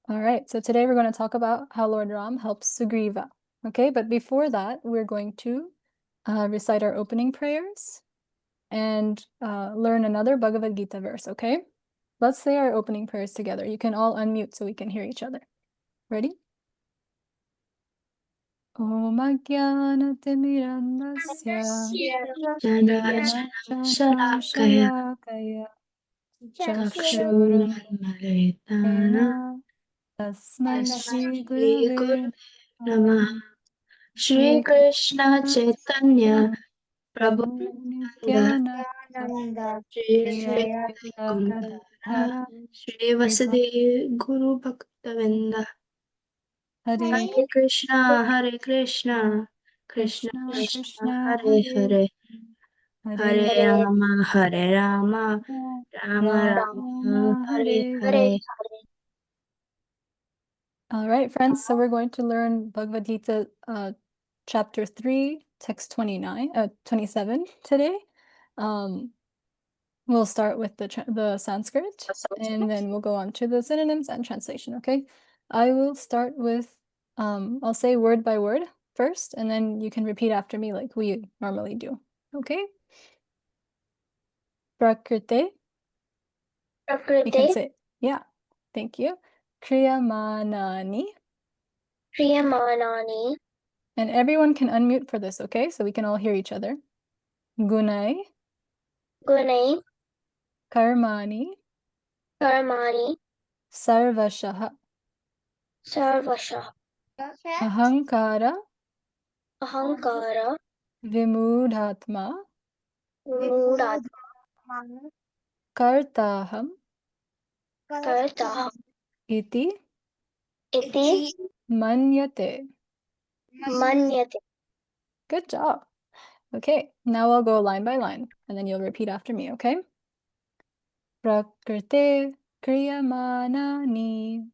All right, so today we're going to talk about how Lord Ram helps Sugriva. Okay, but before that, we're going to recite our opening prayers and learn another Bhagavad Gita verse, okay? Let's say our opening prayers together. You can all unmute so we can hear each other. Ready? Om Ajnanaatimirandasya Gnananjana Shalakaya Chakshurunmilitanam Tasmai Shri Gurave Namaha. Shri Krishna Chaitanya Prabhu Prabhu Nityananda Shri Shri Advaita Gadadhara Gadadhara Shri Vasudeva Guru Bhaktavinda Hare Hare Krishna Krishna Krishna Krishna Krishna Hare Hare Hare Hare Rama Rama Rama Hare Hare. Hare. All right, friends, so we're going to learn Bhagavad Gita chapter 3, text 27 today. We'll start with the Sanskrit, and then we'll go on to the synonyms and translation, okay? I will start with, I'll say word by word first, and then you can repeat after me like we normally do, okay? Prakrite. You can say, yeah, thank you. Kriyamanani. Kriyamanani. And everyone can unmute for this, okay? So we can all hear each other. Gunai. Gunai. Karmani. Karmani. Sarvashaha. Sarvasha. Ahankara. Ahankara. Vimudhatma. Mudatma. Kartaham. Kartaham. Iti. Iti. Manyate. Manyate. Good job. Okay, now I'll go line by line, and then you'll repeat after me, okay? Prakrite kriyamanani.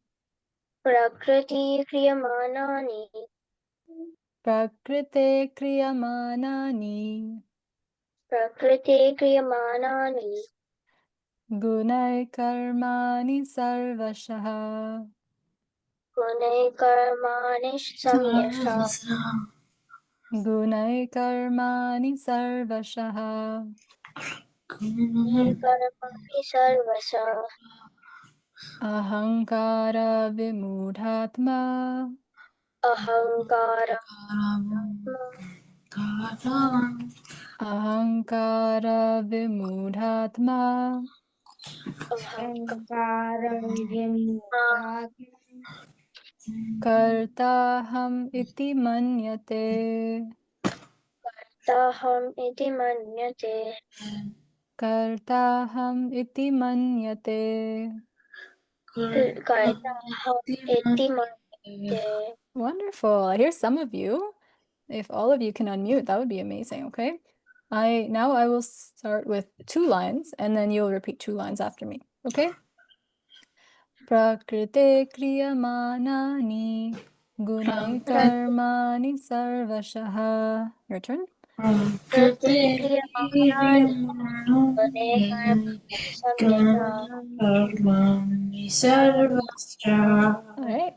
Prakriti kriyamanani. Prakrite kriyamanani. Prakriti kriyamanani. Gunai karmani sarvashaha. Gunai karmani samyasha. Gunai karmani sarvashaha. Gunai karmani sarvasa. Ahankara vimudhatma. Ahankara. Ahankara vimudhatma. Ahankara. Kartaham iti manyate. Taham iti manyate. Kartaham iti manyate. Kartaham iti manyate. Wonderful. I hear some of you. If all of you can unmute, that would be amazing, okay? Now I will start with 2 lines, and then you'll repeat 2 lines after me, okay? Prakrite kriyamanani gunai karmani sarvashaha. Your turn. Prakriti kriyamanani gunai karmani samyasa. All right.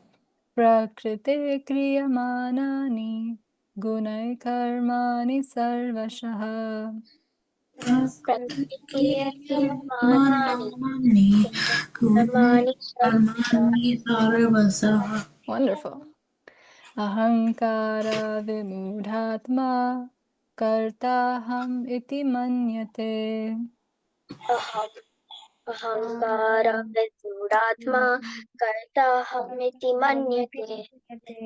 Prakrite kriyamanani gunai karmani sarvashaha. Prakriti kriyamanani gunai karmani samyasa. Wonderful. Ahankara vimudhatma kartaham iti manyate. Ahankara viduratma kartaham iti manyate.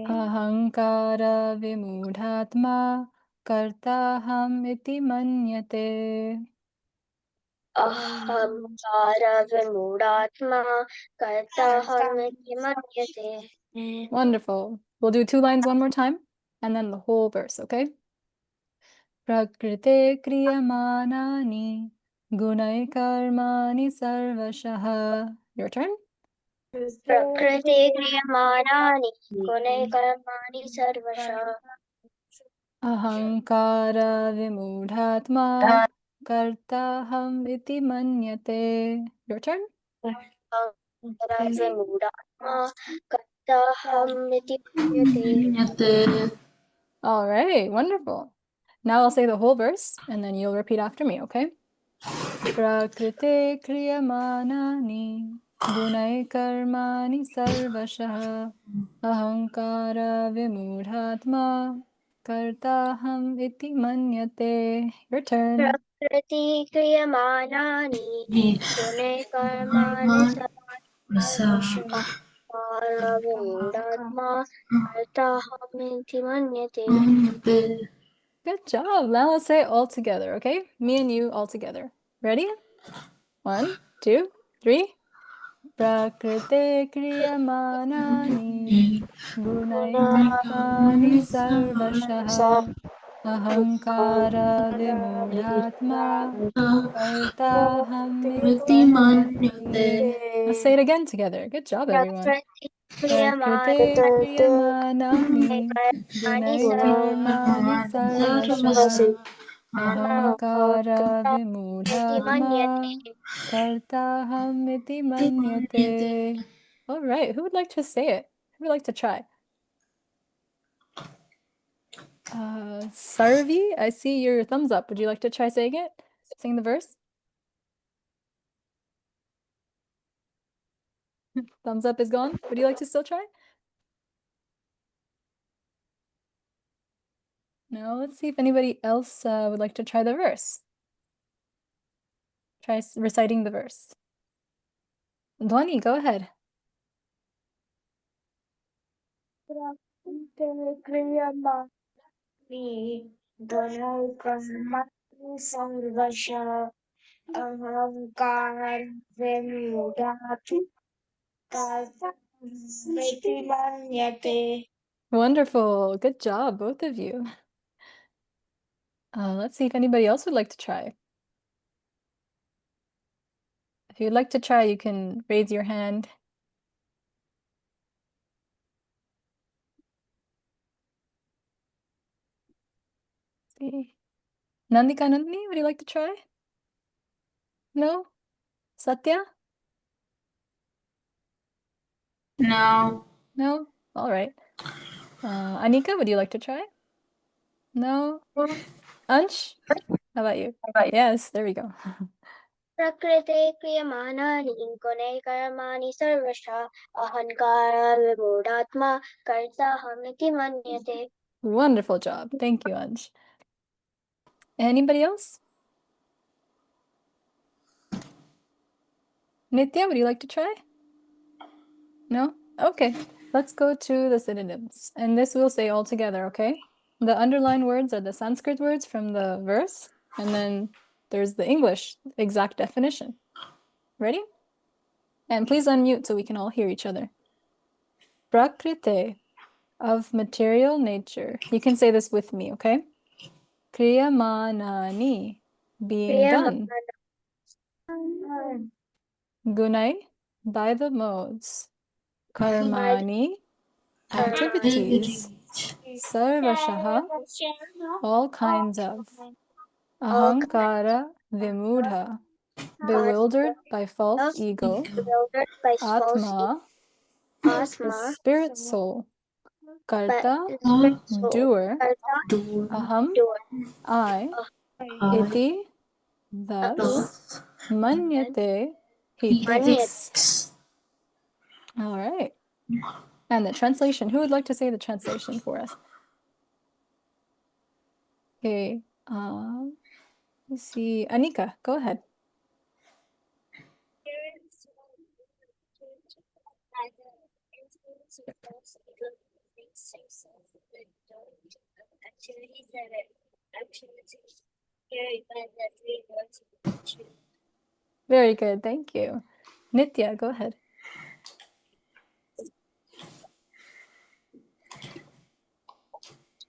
Ahankara vimudhatma kartaham iti manyate. Ahankara vimudatma kartaham iti manyate. Wonderful. We'll do 2 lines one more time, and then the whole verse, okay? Prakrite kriyamanani gunai karmani sarvashaha. Your turn. Prakriti kriyamanani gunai karmani sarvasha. Ahankara vimudhatma kartaham iti manyate. Your turn. मूढात्मा कर्ताहमिति मन्यते. All right, wonderful. Now I'll say the whole verse and then you'll repeat after me, okay? Prakrite kriyamanani gunai karmani sarvashah ahankara vimudhatma kartaham iti manyate. Your turn. प्रकृति क्रियमाणानि गुणे कर्माणि सर्वशः कर्ताहमिति मन्यते. Good job. Now let's say it all together, okay? Me and you all together. Ready? 1, 2, 3. Prakrite kriyamanani gunai karmani sarvashah ahankara vimudhatma kartaham manyate. Let's say it again together. Good job, everyone. Prakrite kriyamanani gunai karmani sarvashah ahankara vimudhatma kartaham iti manyate. All right, who would like to say it? Who would like to try? Sarvi, I see your thumbs up. Would you like to try saying it? Sing the verse? Thumbs up is gone. Would you like to still try? No, let's see if anybody else would like to try the verse. Try reciting the verse. Dhwani, go ahead. Wonderful. Good job, both of you. Let's see if anybody else would like to try. If you'd like to try, you can raise your hand. See. Nandika Nandini, would you like to try? No? Satya? No. No? All right. Anika, would you like to try? No? Ansh? How about you? Yes, there we go. प्रकृते क्रियमाणानि गुणे कर्माणि सर्वशः अहङ्कारः विमूढात्मा कर्ताहमिति मन्यते. Wonderful job. Thank you, Ansh. Anybody else? Nitya, would you like to try? No? Okay. Let's go to the synonyms. And this we'll say all together, okay? The underlined words are the Sanskrit words from the verse, and then there's the English exact definition. Ready? And please unmute so we can all hear each other. Prakrite, of material nature. You can say this with me, okay? Kriyamanani, being done. Gunai, by the modes. Karmani, activities. Sarvashaha, all kinds of. Ahankara, vimudha, bewildered by false ego. Bewildered by false Atma, the asthma, spirit soul. but Karta, doer. Aham, I. Iti, thus. Manyate, he thinks. All right. And the translation. Who would like to say the translation for us? Okay. Let's see. Anika, go ahead. Very good. Thank you. Nitya, go ahead.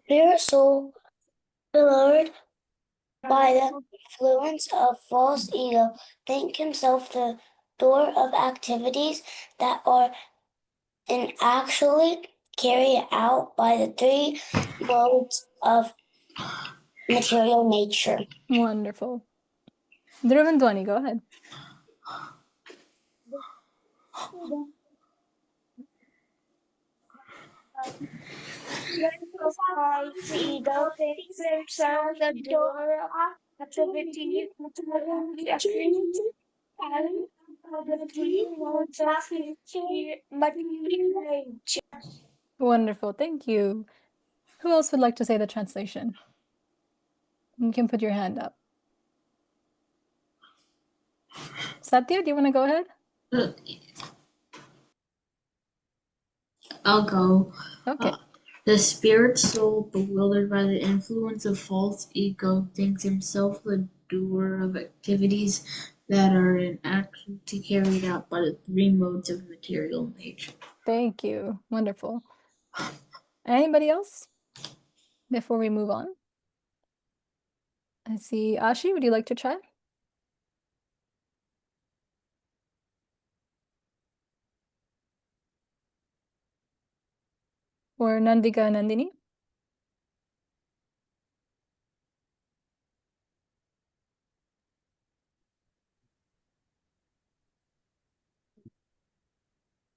Pure soul, lured by the influence of false ego, think himself the door of activities that are actually carried out by the three modes of material nature. Wonderful. Dhruv and Dhwani, go ahead. False ego fixes himself the door of activity, and the three modes of material. Wonderful, thank you. Who else would like to say the translation? You can put your hand up. Satya, do you want to go ahead? I'll go. Okay. The spirit soul, bewildered by the influence of false ego, thinks himself the doer of activities that are in actuality carried out by the three modes of material nature. Thank you. Wonderful. Anybody else before we move on? I see Ashi, would you like to try? Or Nandika Nandini?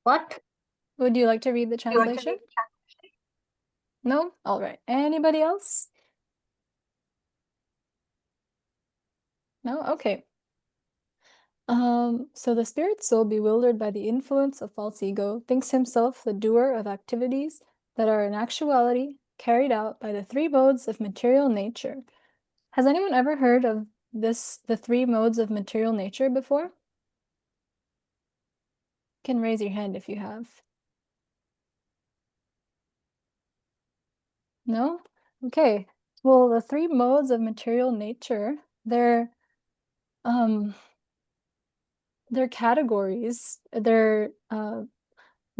What? Would you like to read the translation? No? All right. Anybody else? No? Okay. So the spirit soul, bewildered by the influence of false ego, thinks himself the doer of activities that are in actuality carried out by the three modes of material nature. Has anyone ever heard of the three modes of material nature before? You can raise your hand if you have. No? Okay. Well, the three modes of material nature, they're categories. They're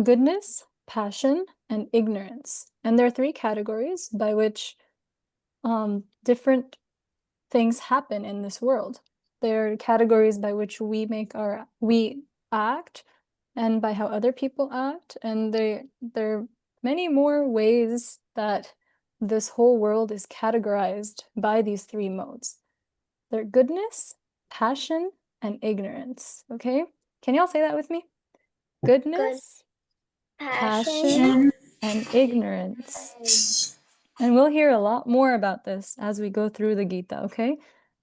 goodness, passion, and ignorance. And there are three categories by which different things happen in this world. There are categories by which we act and by how other people act. And there are many more ways that this whole world is categorized by these three modes. They're goodness, passion, and ignorance. Okay? Can y'all say that with me? Goodness, passion, and ignorance. And we'll hear a lot more about this as we go through the Gita, okay?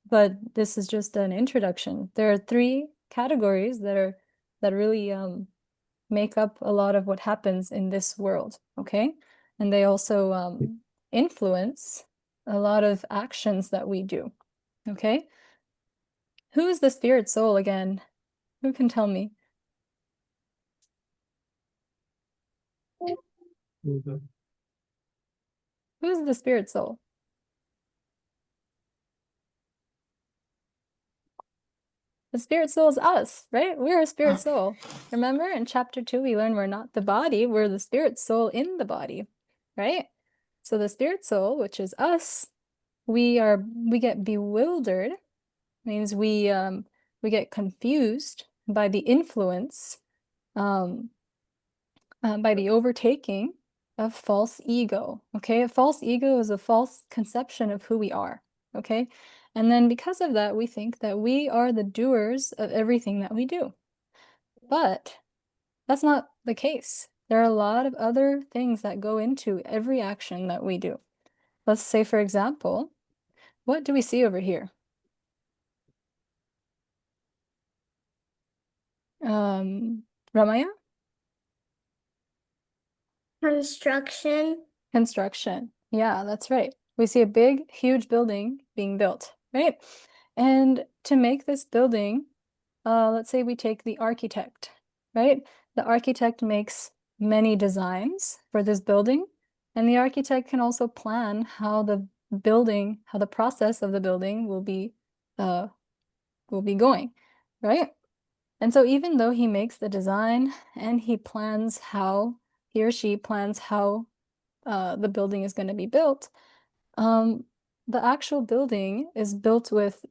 But this is just an introduction. There are three categories that really make up a lot of what happens in this world, okay? And they also influence a lot of actions that we do, okay? Who is the spirit soul again? Who can tell me? Who's the spirit soul? The spirit soul is us, right? We're a spirit soul. Remember in chapter 2, we learned we're not the body, we're the spirit soul in the body, right? So the spirit soul, which is us, we get bewildered, means we get confused by the influence, by the overtaking of false ego, okay? A false ego is a false conception of who we are, okay? And then because of that, we think that we are the doers of everything that we do. But that's not the case. There are a lot of other things that go into every action that we do. Let's say, for example, what do we see over here? Ramaya? Construction. Construction. Yeah, that's right. We see a big, huge building being built, right? And to make this building, let's say we take the architect, right? The architect makes many designs for this building, and the architect can also plan how the process of the building will be going, right? And so even though he makes the design and he or she plans how the building is going to be built, the actual building is built with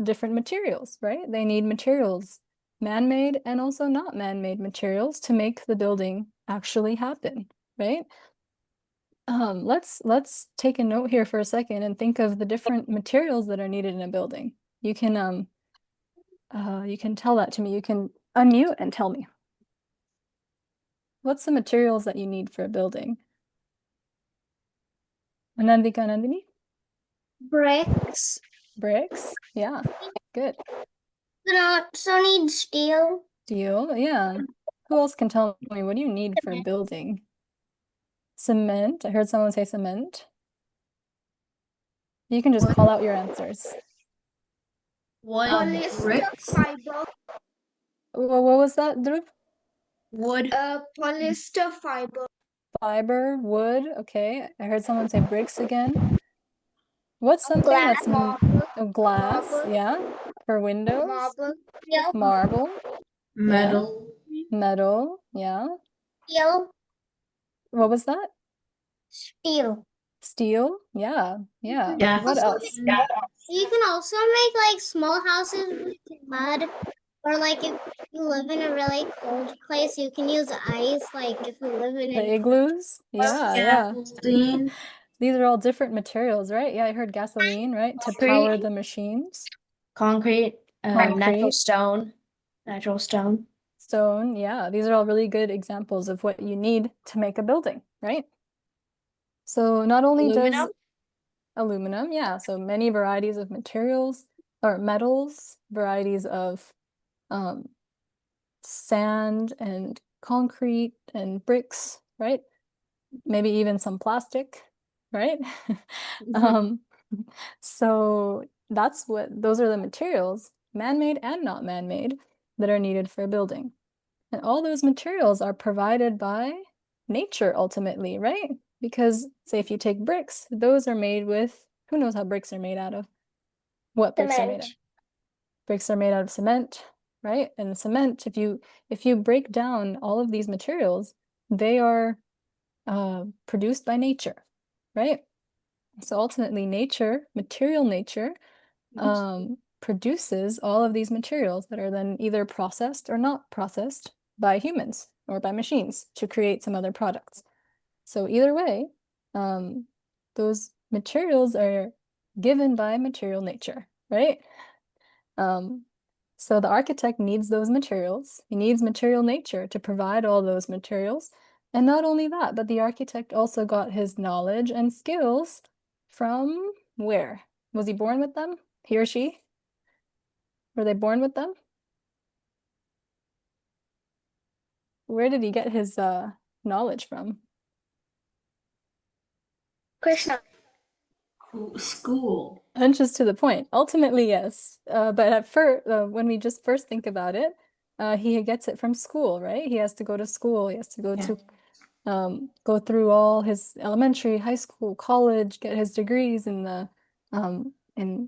different materials, right? They need materials, man-made and also not man-made materials to make the building actually happen, right? Let's take a note here for a second and think of the different materials that are needed in a building. You can tell that to me. You can unmute and tell me. What's the materials that you need for a building? Anandika, Nandini? Bricks. Bricks? Yeah, good. But also need steel. Steel, yeah. Who else can tell me what do you need for a building? Cement. I heard someone say cement. You can just call out your answers. What? Bricks? Fiber. What was that, Dhruv? Wood? Polyester fiber. Fiber, wood. Okay. I heard someone say bricks again. What's something Glass. that's glass? Marble. Yeah. For windows. Marble. Steel. Marble. Metal? Metal. Yeah. Steel. What was that? Steel. Steel. Yeah. Yeah. Yeah. What else? You can also make like small houses with mud, or like if you live in a really cold place, you can use ice. Like if you live in The an igloos? Yeah. Gasoline? These are all different materials, right? Yeah, I heard gasoline, right? To power the machines. Concrete, Concrete. natural stone, natural stone. Stone, yeah. These are all really good examples of what you need to make a building, right? So not only does aluminum, yeah, so many varieties of materials or metals, varieties of sand and concrete and bricks, right? Maybe even some plastic, right? um, so those are the materials, man-made and not man-made, that are needed for a building. And all those materials are provided by nature ultimately, right? Because say if you take bricks, those are made with, who knows how bricks are made out of? What bricks are made of? Bricks are made out of cement, right? And the cement, if you break down all of these materials, they are produced by nature, right? So ultimately nature, material nature, produces all of these materials that are then either processed or not processed by humans or by machines to create some other products. So either way, those materials are given by material nature, right? So the architect needs those materials. He needs material nature to provide all those materials. And not only that, but the architect also got his knowledge and skills from where? Was he born with them? He or she? Were they born with them? Where did he get his knowledge from? Krishna. School. And just to the point, ultimately, yes. But at first, when we just first think about it, he gets it from school, right? He has to go to school. He has to go to go through all his elementary, high school, college, get his degrees in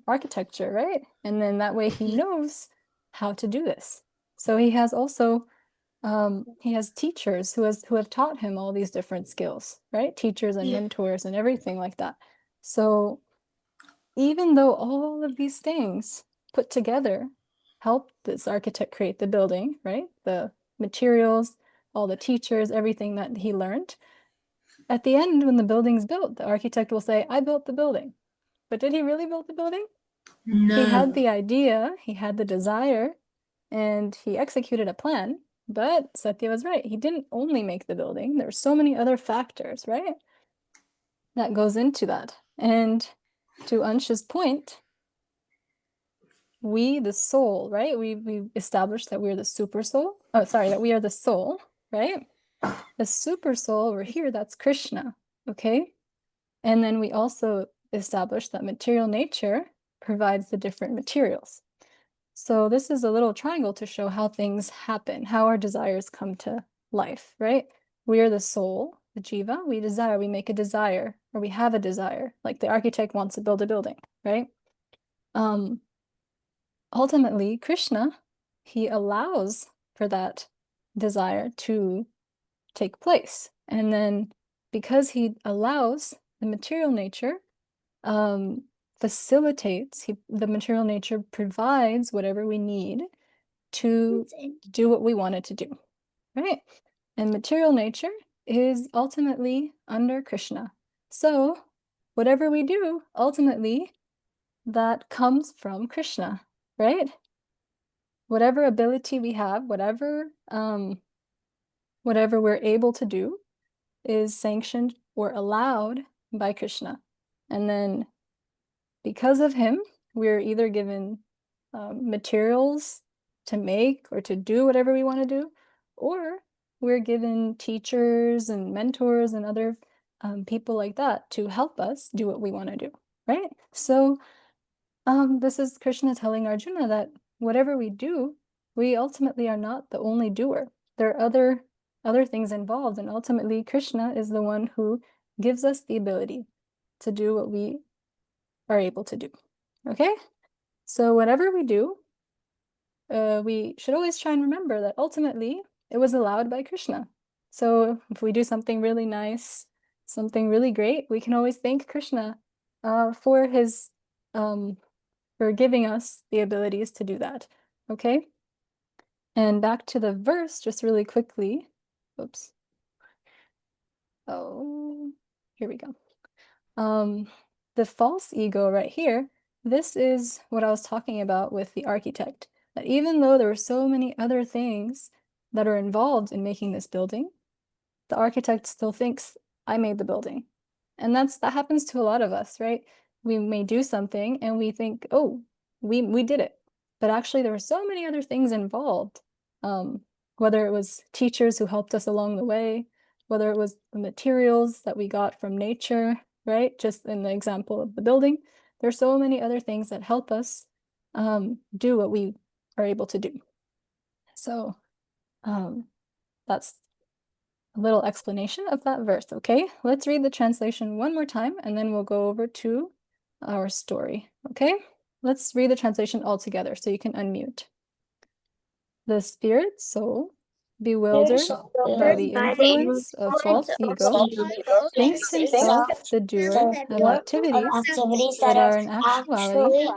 architecture, right? And then that way he knows how to do this. So he has also he has teachers who have taught him all these different skills, right? Teachers and mentors and everything like that. So even though all of these things put together help this architect create the building, right? The materials, all the teachers, everything that he learned. At the end, when the building's built, the architect will say, I built the building. But did he really build the building? No. He had the idea, he had the desire, and he executed a plan. But Satya was right. He didn't only make the building. There were so many other factors, right? That goes into that. And to Ansh's point, we, the soul, right? We established that we're the super soul. Oh, sorry, that we are the soul, right? The super soul over here, that's Krishna, okay? And then we also established that material nature provides the different materials. So this is a little triangle to show how things happen, how our desires come to life, right? We are the soul, the jiva, we desire, we make a desire, or we have a desire, like the architect wants to build a building, right? Ultimately, Krishna, he allows for that desire to take place. And then because he allows the material nature, facilitates, the material nature provides whatever we need to do what we wanted to do, right? And material nature is ultimately under Krishna. So whatever we do, ultimately, that comes from Krishna, right? Whatever ability we have, whatever whatever we're able to do is sanctioned or allowed by Krishna. And then because of him, we're either given materials to make or to do whatever we want to do, or we're given teachers and mentors and other people like that to help us do what we want to do, right? So this is Krishna telling Arjuna that whatever we do, we ultimately are not the only doer. There are other things involved, and ultimately Krishna is the one who gives us the ability to do what we are able to do. Okay? So whatever we do, we should always try and remember that ultimately it was allowed by Krishna. So if we do something really nice, something really great, we can always thank Krishna for his for giving us the abilities to do that. Okay? And back to the verse, just really quickly. Oops. Oh, here we go. The false ego right here, this is what I was talking about with the architect. That even though there were so many other things that are involved in making this building, the architect still thinks, I made the building. And that happens to a lot of us, right? We may do something and we think, oh, we did it. But actually there were so many other things involved. Whether it was teachers who helped us along the way, whether it was the materials that we got from nature, right? Just in the example of the building, there's so many other things that help us do what we are able to do. So that's a little explanation of that verse, okay? Let's read the translation one more time and then we'll go over to our story, okay? Let's read the translation all together so you can unmute. The spirit soul, bewildered by the influence of false ego, thinks himself the doer of activities that are in actuality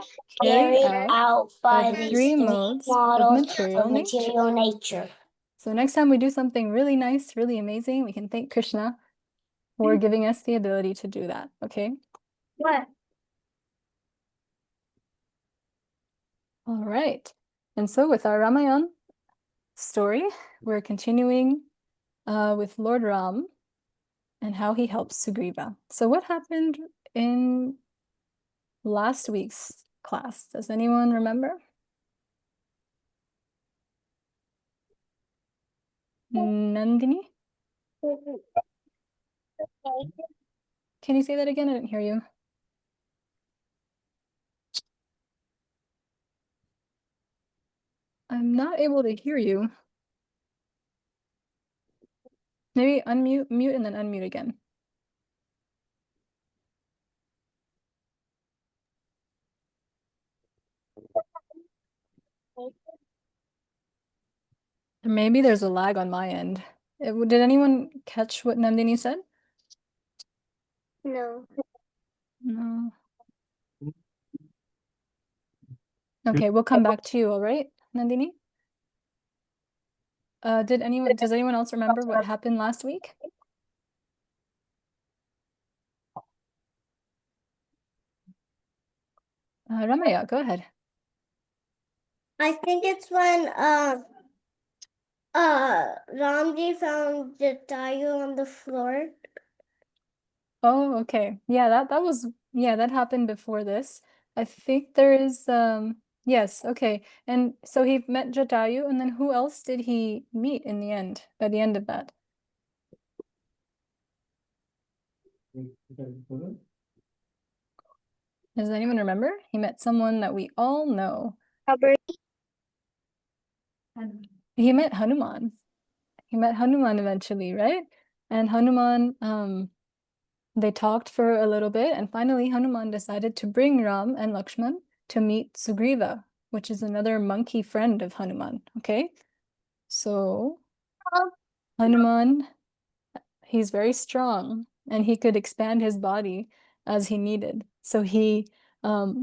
carried out by the three modes of material nature. So next time we do something really nice, really amazing, we can thank Krishna for giving us the ability to do that, okay? What? All right. And so with our Ramayan story, we're continuing with Lord Ram and how he helps Sugriva. So what happened in last week's class? Does anyone remember? Nandini? Can you say that again? I didn't hear you. I'm not able to hear you. Maybe unmute, mute, and then unmute again. Maybe there's a lag on my end. Did anyone catch what Nandini said? No. No. Okay, we'll come back to you, all right, Nandini? Does anyone else remember what happened last week? Ramaya, go ahead. I think it's when Ramji found Jatayu on the floor. Oh, okay. Yeah, that happened before this. I think there is yes, okay. And so he met Jatayu, and then who else did he meet in the end, by the end of that? Does anyone remember? He met someone that we all know. He met Hanuman. He met Hanuman eventually, right? And Hanuman, they talked for a little bit, and finally Hanuman decided to bring Ram and Lakshman to meet Sugriva, which is another monkey friend of Hanuman, okay? So Hanuman, he's very strong, and he could expand his body as he needed. So he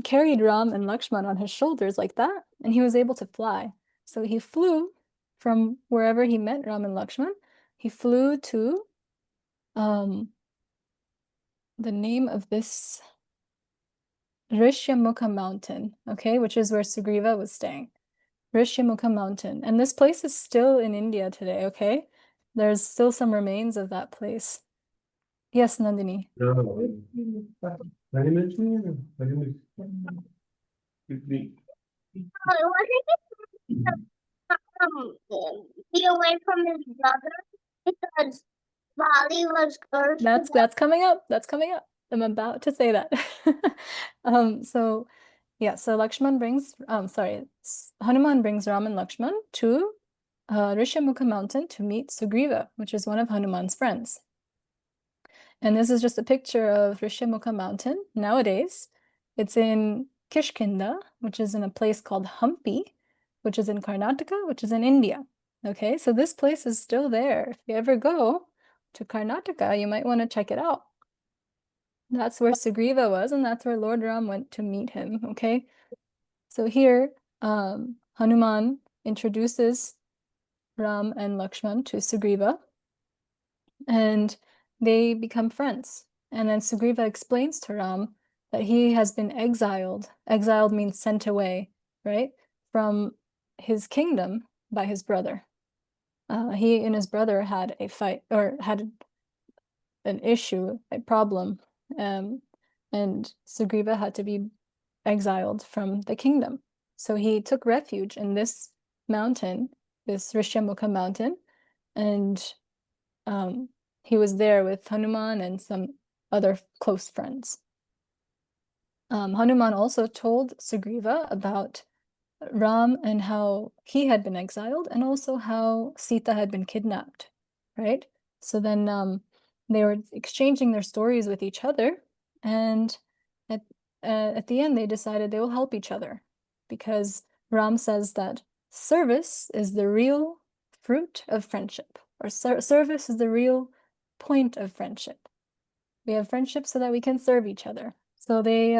carried Ram and Lakshman on his shoulders like that, and he was able to fly. So he flew from wherever he met Ram and Lakshman. He flew to the name of this Rishyamukha mountain, okay, which is where Sugriva was staying. Rishyamukha mountain. And this place is still in India today, okay? There's still some remains of that place. Yes, Nandini. Be away from his brother because Bali was cursed. That's coming up. That's coming up. I'm about to say that. So yeah, so Hanuman brings Ram and Lakshman to Rishyamukha mountain to meet Sugriva, which is one of Hanuman's friends. And this is just a picture of Rishyamukha mountain nowadays. It's in Kishkinda, which is in a place called Hampi, which is in Karnataka, which is in India. Okay, so this place is still there. If you ever go to Karnataka, you might want to check it out. That's where Sugriva was, and that's where Lord Ram went to meet him, okay? So here, Hanuman introduces Ram and Lakshman to Sugriva, and they become friends. And then Sugriva explains to Ram that he has been exiled. Exiled means sent away, right? From his kingdom by his brother. He and his brother had a fight, or had an issue, a problem, and Sugriva had to be exiled from the kingdom. So he took refuge in this mountain, this Rishyamukha mountain, and he was there with Hanuman and some other close friends. Hanuman also told Sugriva about Ram and how he had been exiled, and also how Sita had been kidnapped, right? So then they were exchanging their stories with each other, and at the end they decided they will help each other, because Ram says that service is the real fruit of friendship, or service is the real point of friendship. We have friendship so that we can serve each other. So they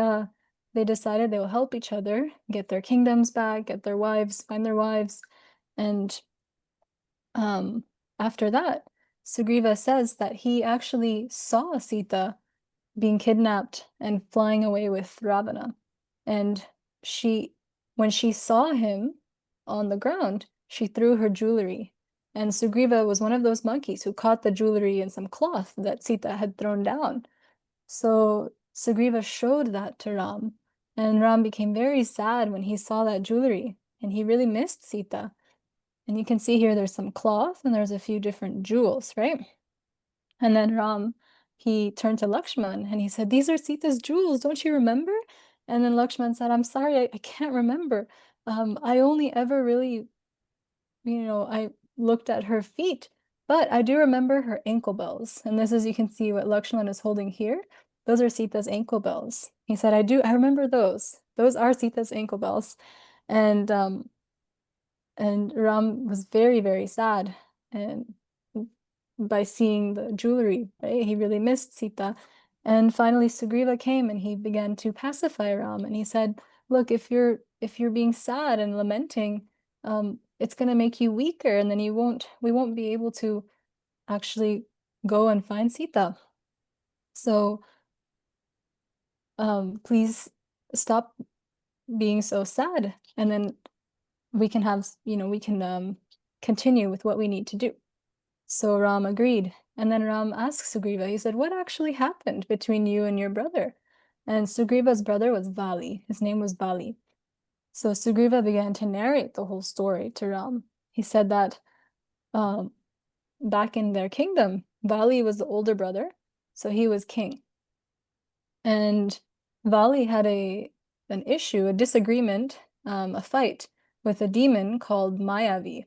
decided they will help each other get their kingdoms back, get their wives, find their wives, and after that, Sugriva says that he actually saw Sita being kidnapped and flying away with Ravana, and when she saw him on the ground, she threw her jewelry. And Sugriva was one of those monkeys who caught the jewelry in some cloth that Sita had thrown down. So Sugriva showed that to Ram, and Ram became very sad when he saw that jewelry, and he really missed Sita. And you can see here there's some cloth and there's a few different jewels, right? And then Ram, he turned to Lakshman and he said, "These are Sita's jewels, don't you remember?" And then Lakshman said, "I'm sorry, I can't remember. I only ever really, I looked at her feet, but I do remember her ankle bells." And this is, you can see what Lakshman is holding here. Those are Sita's ankle bells. He said, I remember those. Those are Sita's ankle bells. And Ram was very, very sad, and by seeing the jewelry, right? He really missed Sita. And finally Sugriva came and he began to pacify Ram, and he said, "Look, if you're being sad and lamenting, it's going to make you weaker, and then we won't be able to actually go and find Sita. So please stop being so sad, and then we can have, we can continue with what we need to do." So Ram agreed. And then Ram asked Sugriva, he said, "What actually happened between you and your brother?" And Sugriva's brother was Vali. His name was Vali. So Sugriva began to narrate the whole story to Ram. He said that back in their kingdom, Vali was the older brother, so he was king. And Vali had an issue, a disagreement, a fight with a demon called Mayavi.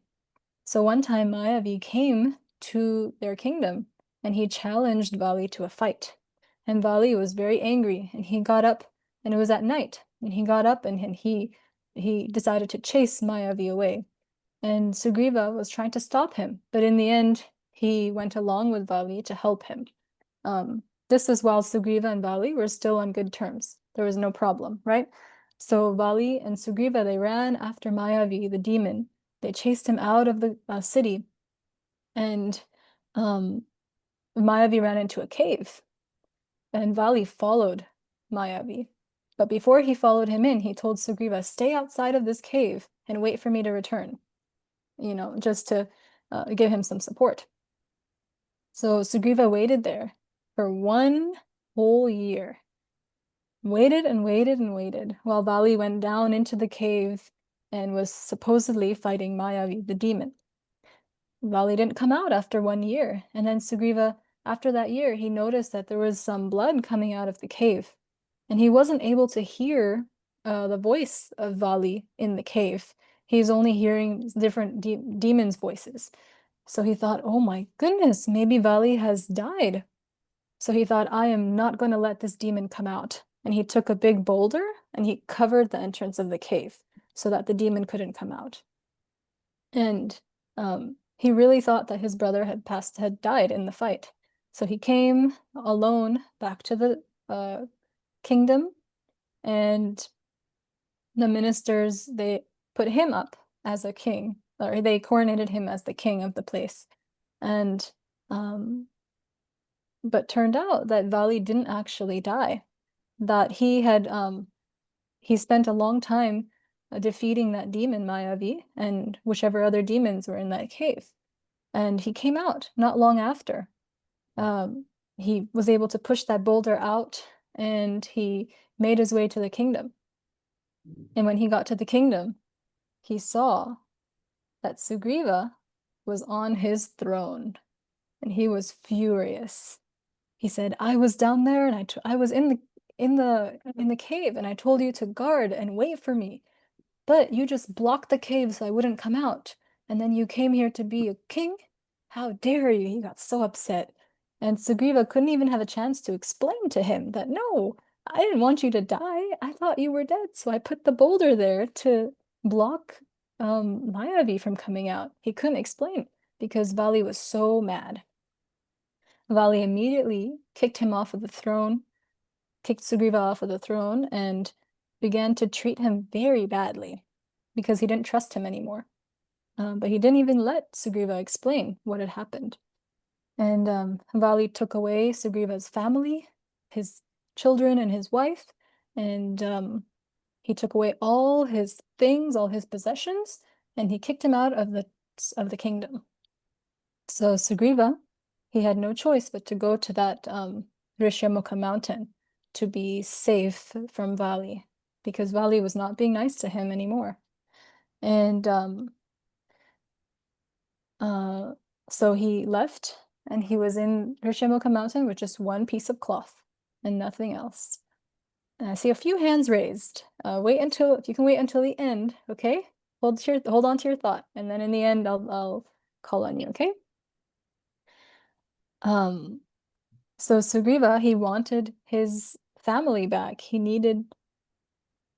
So one time Mayavi came to their kingdom and he challenged Vali to a fight. And Vali was very angry, and he got up, and it was at night, and he got up and he decided to chase Mayavi away. And Sugriva was trying to stop him, but in the end, he went along with Vali to help him. This is while Sugriva and Vali were still on good terms. There was no problem, right? So Vali and Sugriva, they ran after Mayavi, the demon. They chased him out of the city, and Mayavi ran into a cave, and Vali followed Mayavi. But before he followed him in, he told Sugriva, "Stay outside of this cave and wait for me to return," just to give him some support. So Sugriva waited there for 1 whole year. Waited and waited and waited while Vali went down into the cave and was supposedly fighting Mayavi, the demon. Vali didn't come out after 1 year, and then Sugriva, after that year, he noticed that there was some blood coming out of the cave, and he wasn't able to hear the voice of Vali in the cave. He's only hearing different demons' voices. So he thought, oh my goodness, maybe Vali has died. So he thought, I am not going to let this demon come out. And he took a big boulder and he covered the entrance of the cave so that the demon couldn't come out. And he really thought that his brother had died in the fight. So he came alone back to the kingdom, and the ministers, they put him up as a king, or they coronated him as the king of the place. And but turned out that Vali didn't actually die, that he spent a long time defeating that demon Mayavi and whichever other demons were in that cave. And he came out not long after. He was able to push that boulder out and he made his way to the kingdom. And when he got to the kingdom, he saw that Sugriva was on his throne and he was furious. He said, I was down there and I was in the cave and I told you to guard and wait for me. But you just blocked the cave so I wouldn't come out. And then you came here to be a king? How dare you? He got so upset. And Sugriva couldn't even have a chance to explain to him that, no, I didn't want you to die. I thought you were dead. So I put the boulder there to block Mayavi from coming out. He couldn't explain because Vali was so mad. Vali immediately kicked him off of the throne, kicked Sugriva off of the throne, and began to treat him very badly because he didn't trust him anymore. But he didn't even let Sugriva explain what had happened. And Vali took away Sugriva's family, his children and his wife, and he took away all his things, all his possessions, and he kicked him out of the kingdom. So Sugriva, he had no choice but to go to that Rishyamukha mountain to be safe from Vali, because Vali was not being nice to him anymore. And so he left, and he was in Rishyamukha mountain with just one piece of cloth and nothing else. And I see a few hands raised. If you can wait until the end, okay? Hold on to your thought, and then in the end, I'll call on you, okay? So Sugriva, he wanted his family back. He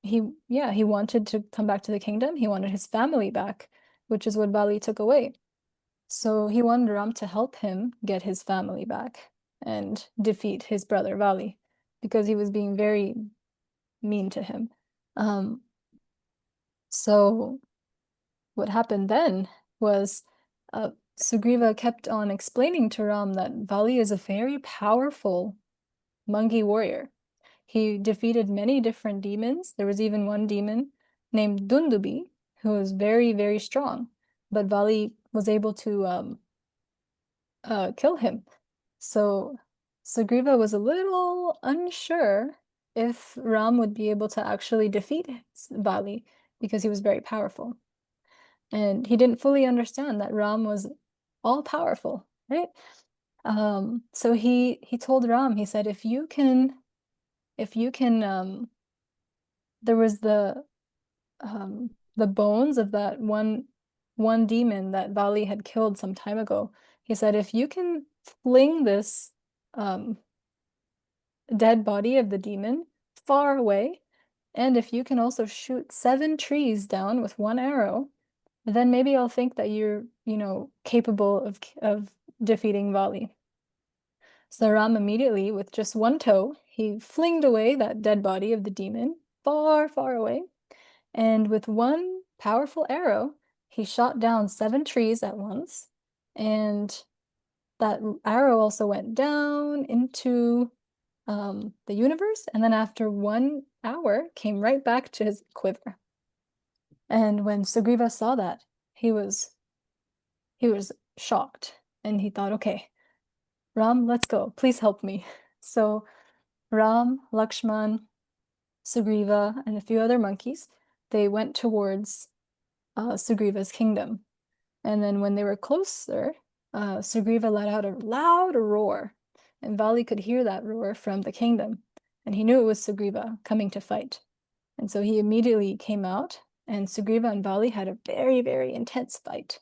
wanted to come back to the kingdom. He wanted his family back, which is what Vali took away. So he wanted Ram to help him get his family back and defeat his brother Vali because he was being very mean to him. So what happened then was Sugriva kept on explaining to Ram that Vali is a very powerful Mungi warrior. He defeated many different demons. There was even one demon named Dundubi who was very, very strong, but Vali was able to kill him. So Sugriva was a little unsure if Ram would be able to actually defeat Vali because he was very powerful. And he didn't fully understand that Ram was all powerful, right? So he told Ram, he said, if you can there was the bones of that one demon that Vali had killed some time ago. He said, if you can fling this dead body of the demon far away, and if you can also shoot 7 trees down with 1 arrow, then maybe I'll think that you're, capable of defeating Vali. So Ram immediately, with just 1 toe, he flinged away that dead body of the demon far, far away. And with 1 powerful arrow, he shot down 7 trees at once. And that arrow also went down into the universe. And then after 1 hour, came right back to his quiver. And when Sugriva saw that, he was shocked. And he thought, okay, Ram, let's go. Please help me. So Ram, Lakshman, Sugriva, and a few other monkeys, they went towards Sugriva's kingdom. And then when they were closer, Sugriva let out a loud roar, and Vali could hear that roar from the kingdom. And he knew it was Sugriva coming to fight. And so he immediately came out, and Sugriva and Vali had a very, very intense fight.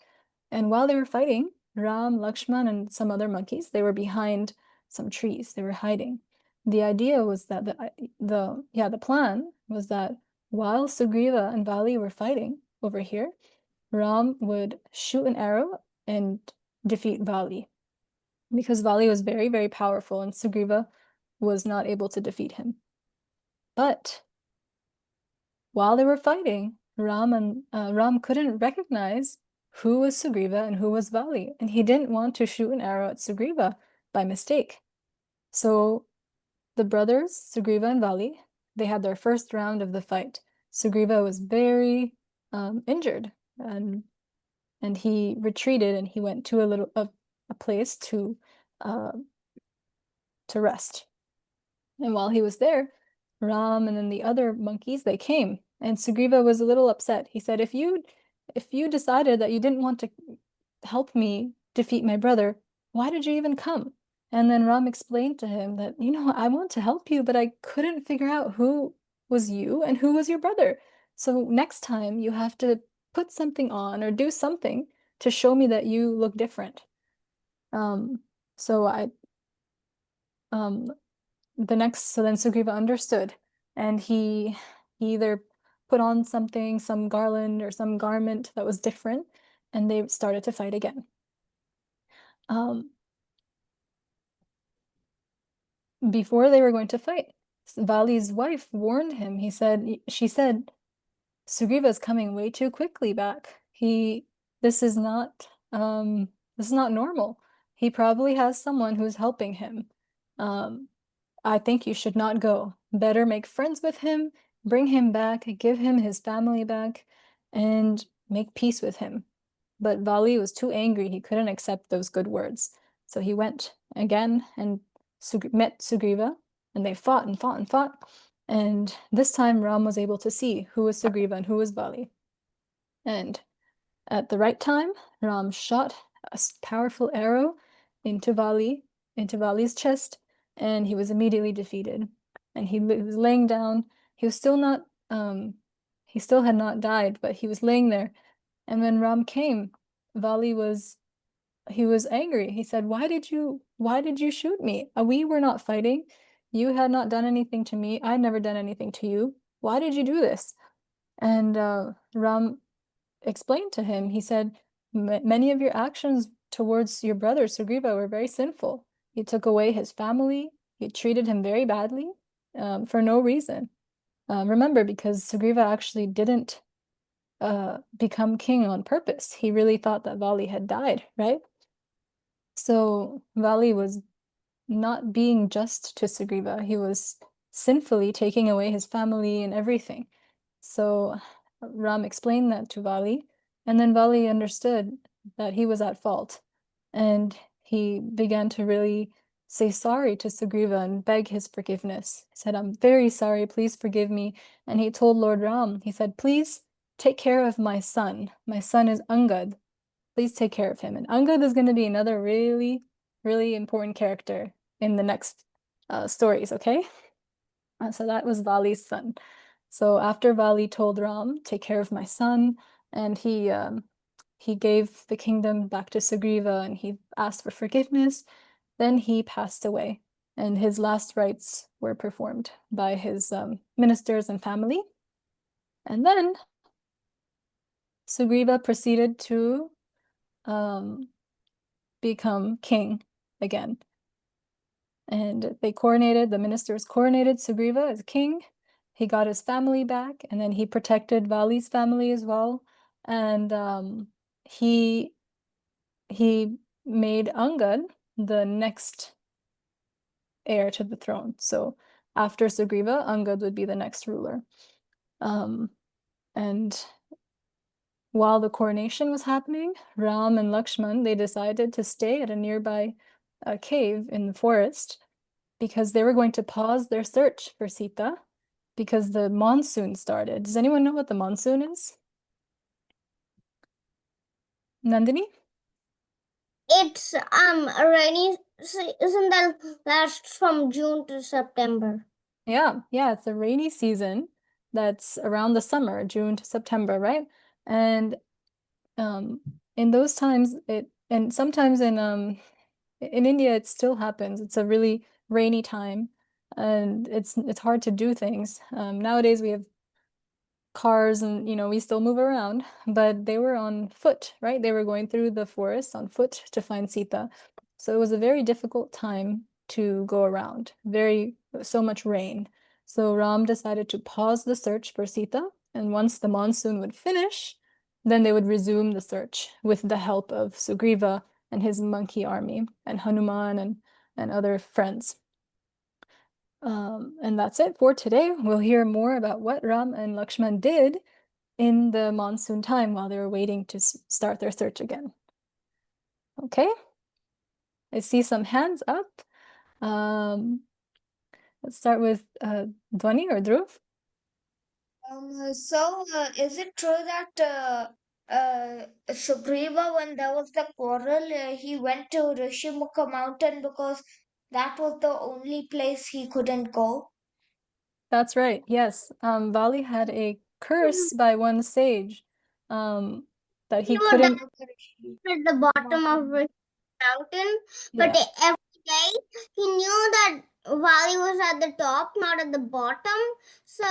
And while they were fighting, Ram, Lakshman, and some other monkeys, they were behind some trees. They were hiding. The idea was that the plan was that while Sugriva and Vali were fighting over here, Ram would shoot an arrow and defeat Vali, because Vali was very, very powerful and Sugriva was not able to defeat him. But while they were fighting, Ram couldn't recognize who was Sugriva and who was Vali, and he didn't want to shoot an arrow at Sugriva by mistake. So the brothers, Sugriva and Vali, they had their first round of the fight. Sugriva was very injured, and he retreated, and he went to a place to rest. And while he was there, Ram and then the other monkeys, they came, and Sugriva was a little upset. He said, if you decided that you didn't want to help me defeat my brother, why did you even come? And then Ram explained to him that, I want to help you, but I couldn't figure out who was you and who was your brother. So next time you have to put something on or do something to show me that you look different. So then Sugriva understood, and he either put on something, some garland or some garment that was different, and they started to fight again. Before they were going to fight, Vali's wife warned him. She said, Sugriva is coming way too quickly back. This is not normal. He probably has someone who's helping him. I think you should not go. Better make friends with him, bring him back, give him his family back, and make peace with him. But Vali was too angry. He couldn't accept those good words. So he went again and met Sugriva, and they fought and fought and fought. And this time Ram was able to see who was Sugriva and who was Vali. And at the right time, Ram shot a powerful arrow into Vali's chest, and he was immediately defeated. And he was laying down. He was still not, he still had not died, but he was laying there. And when Ram came, he was angry. He said, why did you shoot me? We were not fighting. You had not done anything to me. I'd never done anything to you. Why did you do this? And Ram explained to him. He said, many of your actions towards your brother Sugriva were very sinful. You took away his family. You treated him very badly for no reason. Remember, because Sugriva actually didn't become king on purpose. He really thought that Vali had died, right? So Vali was not being just to Sugriva. He was sinfully taking away his family and everything. So Ram explained that to Vali, and then Vali understood that he was at fault, and he began to really say sorry to Sugriva and beg his forgiveness. He said, I'm very sorry, please forgive me. And he told Lord Ram, he said, please take care of my son. My son is Angad. Please take care of him. And Angad is going to be another really, really important character in the next stories, okay? So that was Vali's son. So after Vali told Ram, take care of my son, and he gave the kingdom back to Sugriva, and he asked for forgiveness, then he passed away, and his last rites were performed by his ministers and family. And then Sugriva proceeded to become king again. And the ministers coronated Sugriva as king. He got his family back, and then he protected Vali's family as well. And he made Angad the next heir to the throne. So after Sugriva, Angad would be the next ruler. And while the coronation was happening, Ram and Lakshman, they decided to stay at a nearby a cave in the forest because they were going to pause their search for Sita because the monsoon started. Does anyone know what the monsoon is? Nandini? It's a rainy season that lasts from June to September. Yeah, it's a rainy season that's around the summer, June to September, right? And in those times, and sometimes in India it still happens. It's a really rainy time, and it's hard to do things. Nowadays we have cars and we still move around, but they were on foot, right? They were going through the forest on foot to find Sita. So it was a very difficult time to go around, so much rain. So Ram decided to pause the search for Sita, and once the monsoon would finish, then they would resume the search with the help of Sugriva and his monkey army and Hanuman and other friends. And that's it for today. We'll hear more about what Ram and Lakshman did in the monsoon time while they were waiting to start their search again. Okay, I see some hands up. Let's start with Dhwani or Dhruv. Is it true that Sugriva, when there was the quarrel, he went to Rishimukha mountain because that was the only place he couldn't go? That's right, yes. Vali had a curse by one sage that he You were couldn't. at the bottom of the mountain, but Yeah. every day he knew that Vali was at the top, not at the bottom. So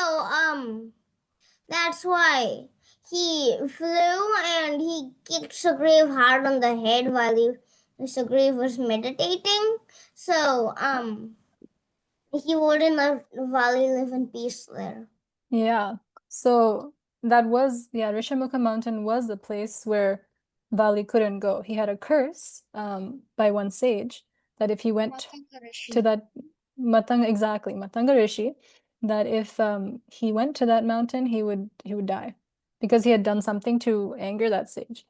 that's why he flew and he kicked Sugriv hard on the head while Sugriv was meditating. So he wouldn't let Vali live in peace there. Yeah, so that was, Rishamukha Mountain was the place where Vali couldn't go. He had a curse by one sage that if he went Matanga Rishi. to that Matanga Rishi, that if he went to that mountain, he would die because he had done something to anger that sage.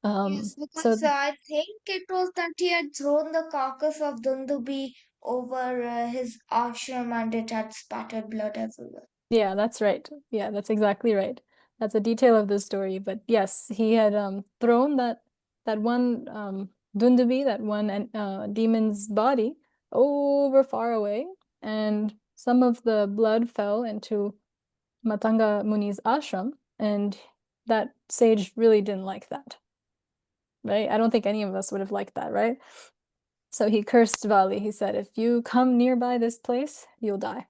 Yes, So because I think it was that he had thrown the carcass of Dundubi over his ashram and it had spattered blood everywhere. yeah, that's right. Yeah, that's exactly right. That's a detail of the story. But yes, he had thrown that one Dundubi, that one demon's body over far away, and some of the blood fell into Matanga Muni's ashram, and that sage really didn't like that. Right? I don't think any of us would have liked that, right? So he cursed Vali. He said, if you come nearby this place, you'll die.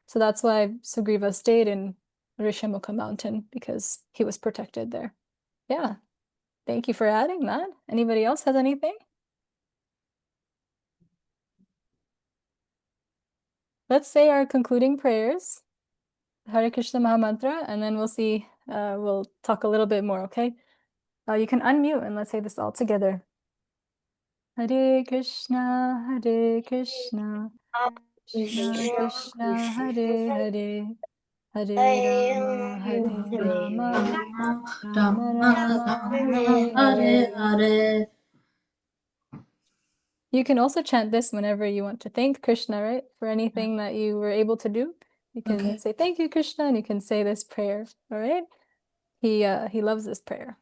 So that's why Sugriva stayed in Rishamukha mountain, because he was protected there. Yeah. Thank you for adding that. Anybody else has anything? Let's say our concluding prayers, Hare Krishna Mahamantra, and then we'll see, we'll talk a little bit more, okay? You can unmute and let's say this all together. Hare Krishna, Hare Krishna, Krishna Krishna, Hare Hare, Hare Rama, Hare Rama, Rama Rama, Hare Hare. Hare. You can also chant this whenever you want to thank Krishna, right? For anything that you were able to do. You can say thank you, Krishna, and you can say this prayer. All right? He loves this prayer.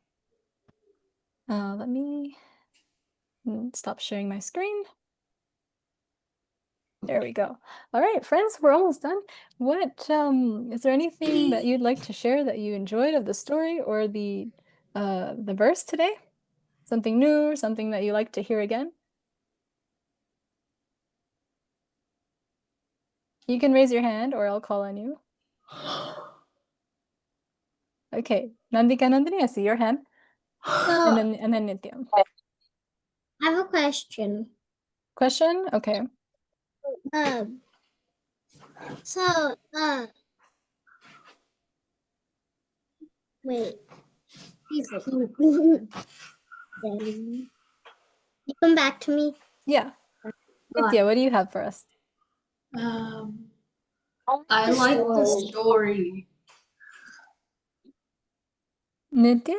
Let me stop sharing my screen. There we go. All right, friends, we're almost done. What is there anything that you'd like to share that you enjoyed of the story or the verse today? Something new, something that you like to hear again? You can raise your hand or I'll call on you. Okay, Nandika Nandini, I see your hand. So And then Nitya. I have a question. Question? Okay. So wait. Please come back to me. Yeah. God. Nitya, what do you have for us? I like the story. Nitya?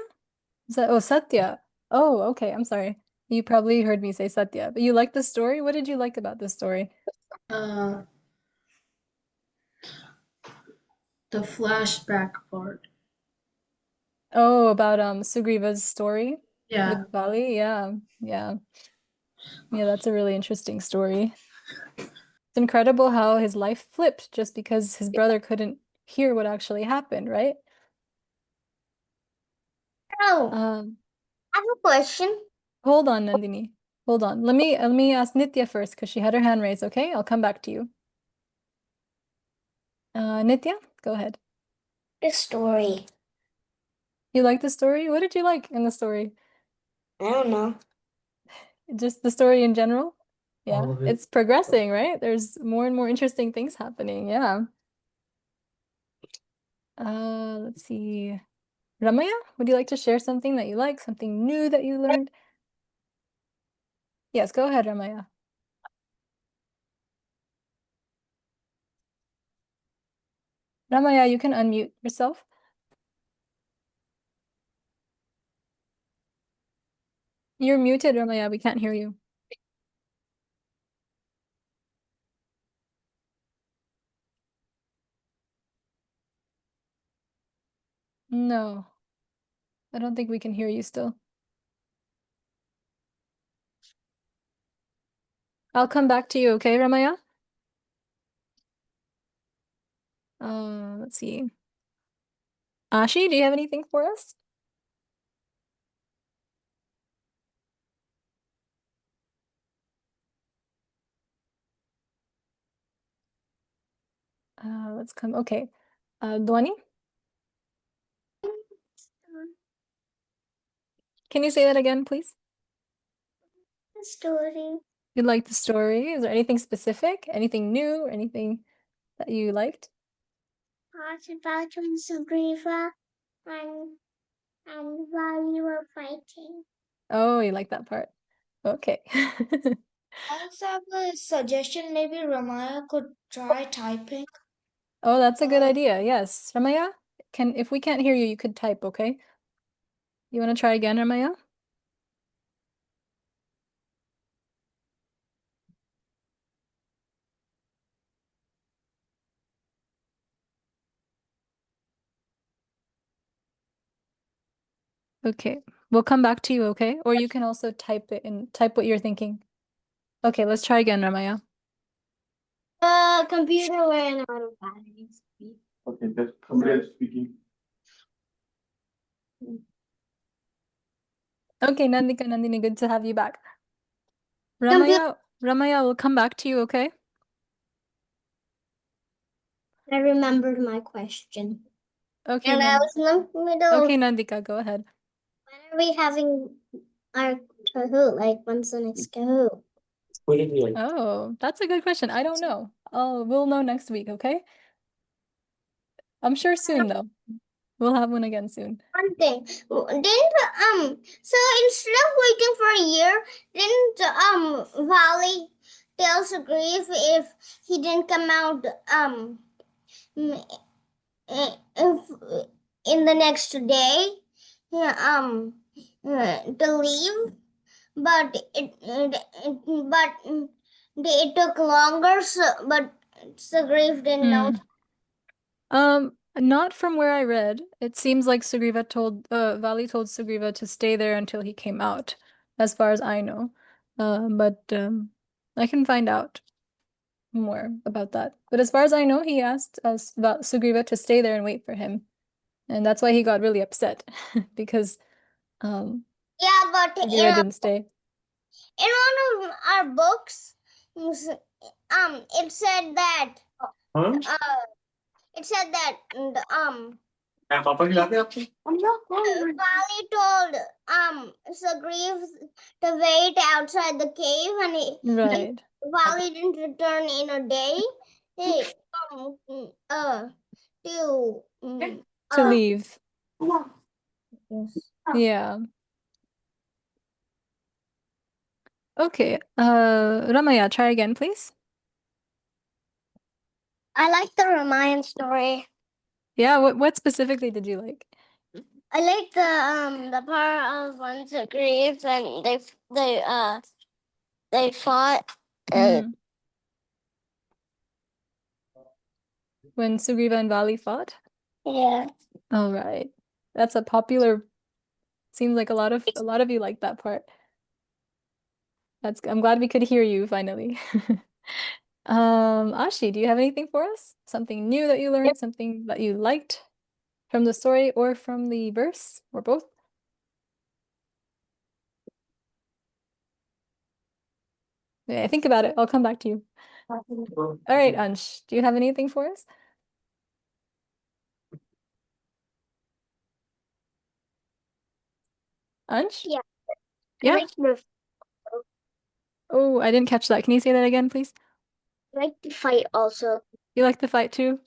Oh, Satya. Oh, okay. I'm sorry. You probably heard me say Satya, but you like the story? What did you like about the story? The flashback part. Oh, about Sugriva's story Yeah. with Bali? Yeah. Yeah. Yeah, that's a really interesting story. It's incredible how his life flipped just because his brother couldn't hear what actually happened, right? Oh, Um, I have a question. hold on, Nandini. Hold on. Let me ask Nitya first because she had her hand raised, okay? I'll come back to you. Nitya, go ahead. The story. You like the story? What did you like in the story? I don't know. Just the story in general? Yeah. All of it. It's progressing, right? There's more and more interesting things happening. Yeah. Let's see. Ramaya, would you like to share something that you like, something new that you learned? Yes, go ahead, Ramaya. Ramaya, you can unmute yourself. You're muted, Ramaya. We can't hear you. No, I don't think we can hear you still. I'll come back to you, okay, Ramaya? Let's see. Ashi, do you have anything for us? Let's come. Okay. Dwani, can you say that again, please? Story. You like the story? Is there anything specific? Anything new? Or anything that you liked? Part about when Sugriva and while you were fighting. Oh, you like that part. Okay. I also have a suggestion. Maybe Ramaya could try typing. Oh, that's a good Uh, idea. Yes. Ramaya, if we can't hear you, you could type, okay? You want to try again, Ramaya? Okay. We'll come back to you, okay? Or you can also type it and type what you're thinking. Okay, let's try again, Ramaya. The computer ran out of batteries. Okay, that's somebody else speaking. Okay, Nandika, Nandini, good to have you back. Computer. Ramaya, we'll come back to you, okay? I remembered my question. Okay, And I was in the middle okay, of Nandika, go ahead. when are we having our Kahoot? Like when's the next Kahoot? Oh, that's a good question. I don't know. We'll know next week, okay? I'm sure soon though. We'll have one again soon. One thing. Didn't so instead of waiting for a year, didn't Valley tell Sugriv if he didn't come out if in the next day to leave, but it took longer. But Sugriv didn't know. Not from where I read. It seems like Vali told Sugriva to stay there until he came out, as far as I know. But I can find out more about that. But as far as I know, he asked us about Sugriva to stay there and wait for him. And that's why he got really upset because Yeah, but Sugriva didn't stay. in one of our books, it said that Vali told Sugriv to wait outside the cave, and Right. Vali didn't return in a day. Hey, To leave. Yes. Yeah. Okay. Ramaya, try again, please. I like the Ramayan story. Yeah, what specifically did you like? I like the part of when Sugriva and they fought. Mm. When Sugriva and Vali fought? Yeah. All right. That's a popular, seems like a lot of you like that part. I'm glad we could hear you finally. Ashi, do you have anything for us? Something new that you learned, something that you liked from the story or from the verse, or both? Yeah, think about it. I'll come back to you. All right, Ansh, do you have anything for us? Ansh? Yeah. Yeah. I like the Oh, I didn't catch that. Can you say that again, please? fight also. You like the fight too?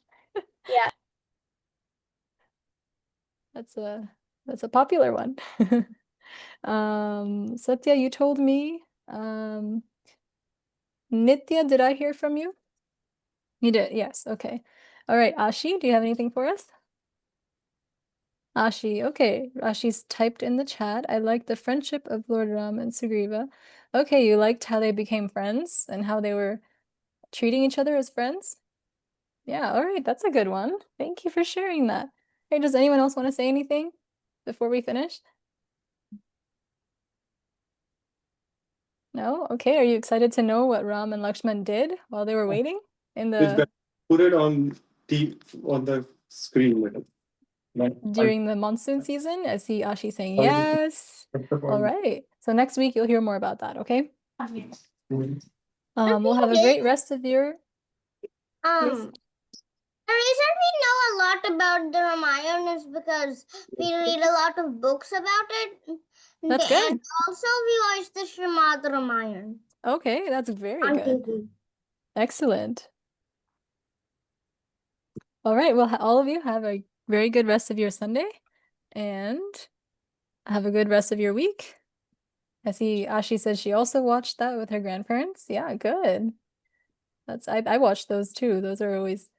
Yeah. That's a popular one. Satya, you told me. Nitya, did I hear from you? You did, yes, okay. All right, Ashi, do you have anything for us? Ashi, okay. Ashi's typed in the chat. I like the friendship of Lord Ram and Sugriva. Okay, you liked how they became friends and how they were treating each other as friends? Yeah, all right, that's a good one. Thank you for sharing that. Hey, does anyone else want to say anything before we finish? No? Okay, are you excited to know what Ram and Lakshman did while they were waiting in the Put it on the screen. during the monsoon season? I see Ashi saying I- yes. All right. So next week you'll hear more about that, okay? We'll have a great rest of your Yes. The reason we know a lot about the Ramayan is because we read a lot of books about it. That's good. And also we watched the Srimad Ramayan. Okay, that's very on good. TV. Excellent. All right, well, all of you have a very good rest of your Sunday and have a good rest of your week. I see Ashi says she also watched that with her grandparents. Yeah, good. I watched those too. Those are always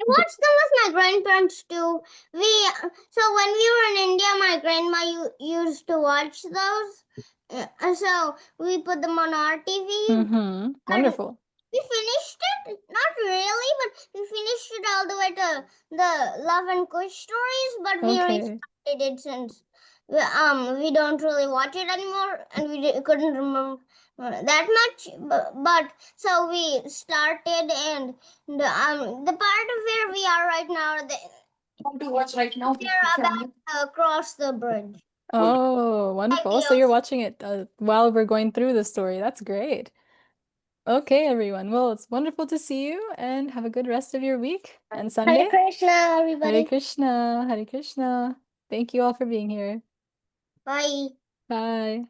I watched them with my grandparents too. So when we were in India, my grandma used to watch those. So we put them on our TV. Wonderful. We finished it, not really, but we finished it all the way to the Love and Kush stories. But we Okay. restarted it since we don't really watch it anymore, and we couldn't remember that much. But so we started, and the part of where we are right now, we're about to cross the bridge. Oh, wonderful. So you're watching it while we're going through the story. That's great. Okay, everyone. Well, it's wonderful to see you and have a good rest of your week and Sunday. Hare Krishna, everybody. Hare Krishna. Hare Krishna. Thank you all for being here. Bye. Bye.